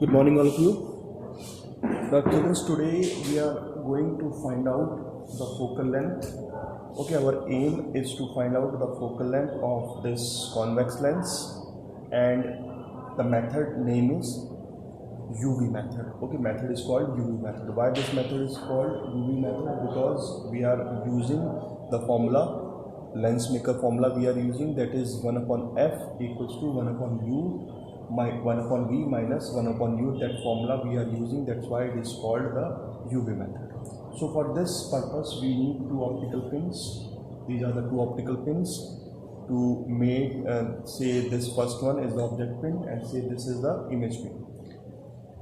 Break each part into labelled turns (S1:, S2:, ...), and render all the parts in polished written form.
S1: Good morning, all of you. The children, today we are going to find out the focal length. Okay, our aim is to find out the focal length of this convex lens, and the method name is UV method. Okay, method is called UV method. Why this method is called UV method? Because we are using the formula, lens maker formula we are using, that is 1 upon f equals to 1 upon u 1 upon v minus 1 upon u. That formula we are using, that's why it is called the UV method. So for this purpose we need two optical pins. These are the two optical pins to make say this first one is the object pin and say this is the image pin.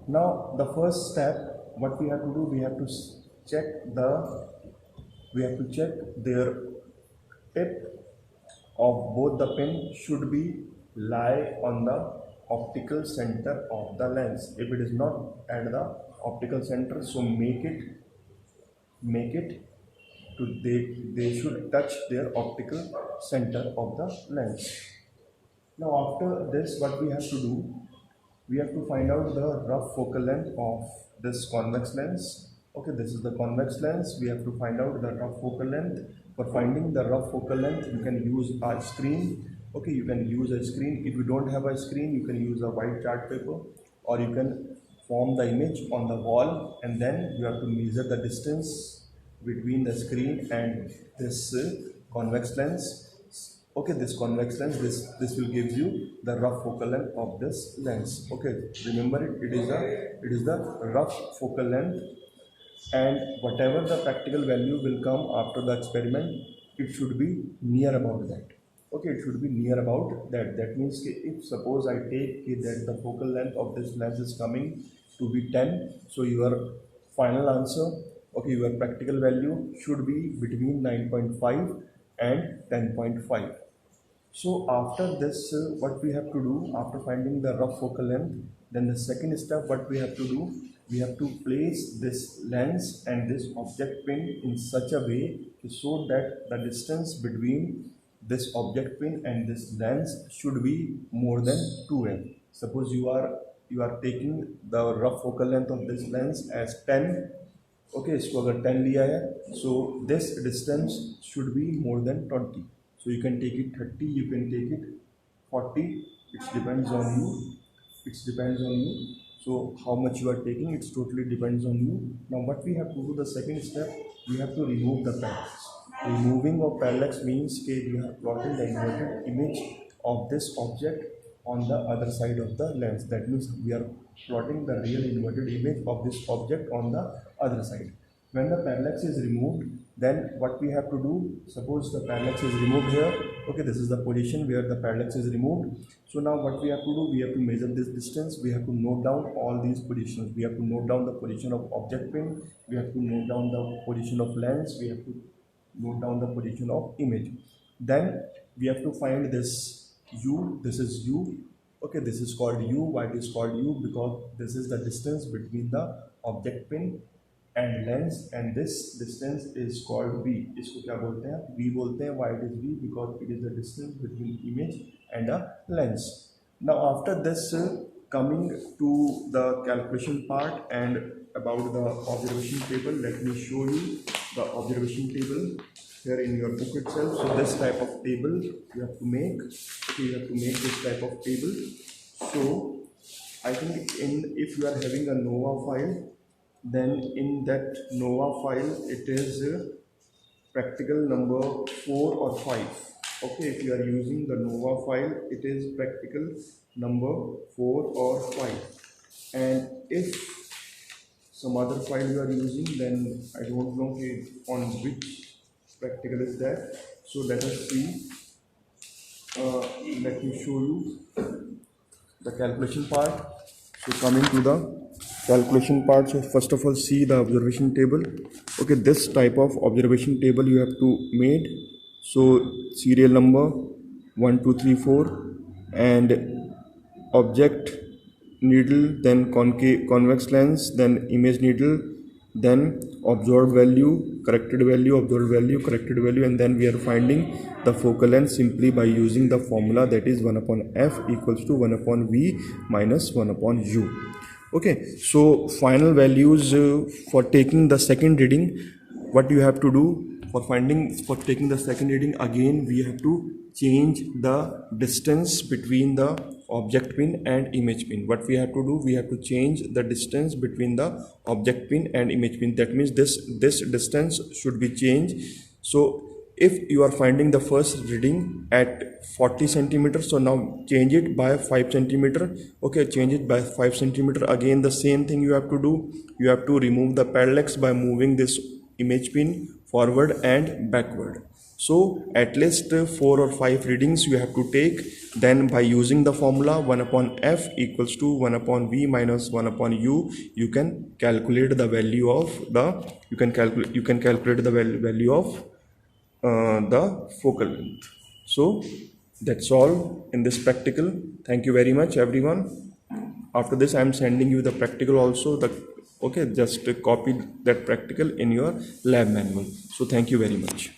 S1: Now the first step, what we have to do, we have to check their tip of both the pin should be lie on the optical center of the lens. If it is not at the optical center, so make it to they should touch their optical center of the lens. Now after this, what we have to do, we have to find out the rough focal length of this convex lens. Okay, this is the convex lens. We have to find out the rough focal length. For finding the rough focal length, you can use a screen. Okay, you can use a screen. If you don't have a screen, you can use a white chart paper, or you can form the image on the wall, and then you have to measure the distance between the screen and this convex lens. Okay, this convex lens, this will give you the rough focal length of this lens. Okay, remember it is the rough focal length, and whatever the practical value will come after the experiment, it should be near about that. Okay, it should be near about that. That means if suppose I take that the focal length of this lens is coming to be 10, so your final answer, okay, your practical value should be between 9.5 and 10.5. So after this, what we have to do after finding the rough focal length, then the second step, what we have to do, we have to place this lens and this object pin in such a way so that the distance between this object pin and this lens should be more than 2m. Suppose you are taking the rough focal length of this lens as 10. Okay, इसको अगर 10 लिया है, so this distance should be more than 20. So you can take it 30, you can take it 40. It depends on you. So how much you are taking, it totally depends on you. Now what we have to do, the second step, we have to remove the parallax. Removing of parallax means that we are plotting the inverted image of this object on the other side of the lens. That means we are plotting the real inverted image of this object on the other side. When the parallax is removed, then what we have to do, suppose the parallax is removed here. Okay, this is the position where the parallax is removed. So now what we have to do, we have to measure this distance. We have to note down all these positions. We have to note down the position of object pin. We have to note down the position of lens. We have to note down the position of image. Then we have to find this u. This is u. Okay, this is called u. Why it is called u? Because this is the distance between the object pin and lens, and this distance is called v. इसको क्या बोलते हैं? V बोलते हैं. Why it is v? Because it is the distance between image and a lens. Now after this, coming to the calculation part and about the observation table, let me show you the observation table here in your book itself. So this type of table you have to make. Okay, you have to make this type of table. So I think if you are having a NOVA file, then in that NOVA file it is practical number 4 or 5. Okay, if you are using the NOVA file, it is practical number 4 or 5. And if some other file you are using, then I don't know on which practical is that. So let us see. Let me show you the calculation part. So coming to the calculation part, so first of all see the observation table. Okay, this type of observation table you have to make. So serial number 1 2 3 4 and object needle, then convex lens, then image needle, then observed value, corrected value, observed value, corrected value, and then we are finding the focal length simply by using the formula, that is 1 upon f equals to 1 upon v minus 1 upon u. Okay, so final values for taking the second reading, what you have to do for taking the second reading, again we have to change the distance between the object pin and image pin. What we have to do, we have to change the distance between the object pin and image pin. That means this distance should be changed. So if you are finding the first reading at 40 centimeters, so now change it by 5 centimeter. Okay, change it by 5 centimeter. Again the same thing you have to do, you have to remove the parallax by moving this image pin forward and backward. So at least 4 or 5 readings you have to take. Then by using the formula 1 upon f equals to 1 upon v minus 1 upon u, you can calculate the value of the you can calculate the value of the focal length. So that's all in this practical. Thank you very much everyone. After this I am sending you the practical also. Okay, just copy that practical in your lab manual. So thank you very much.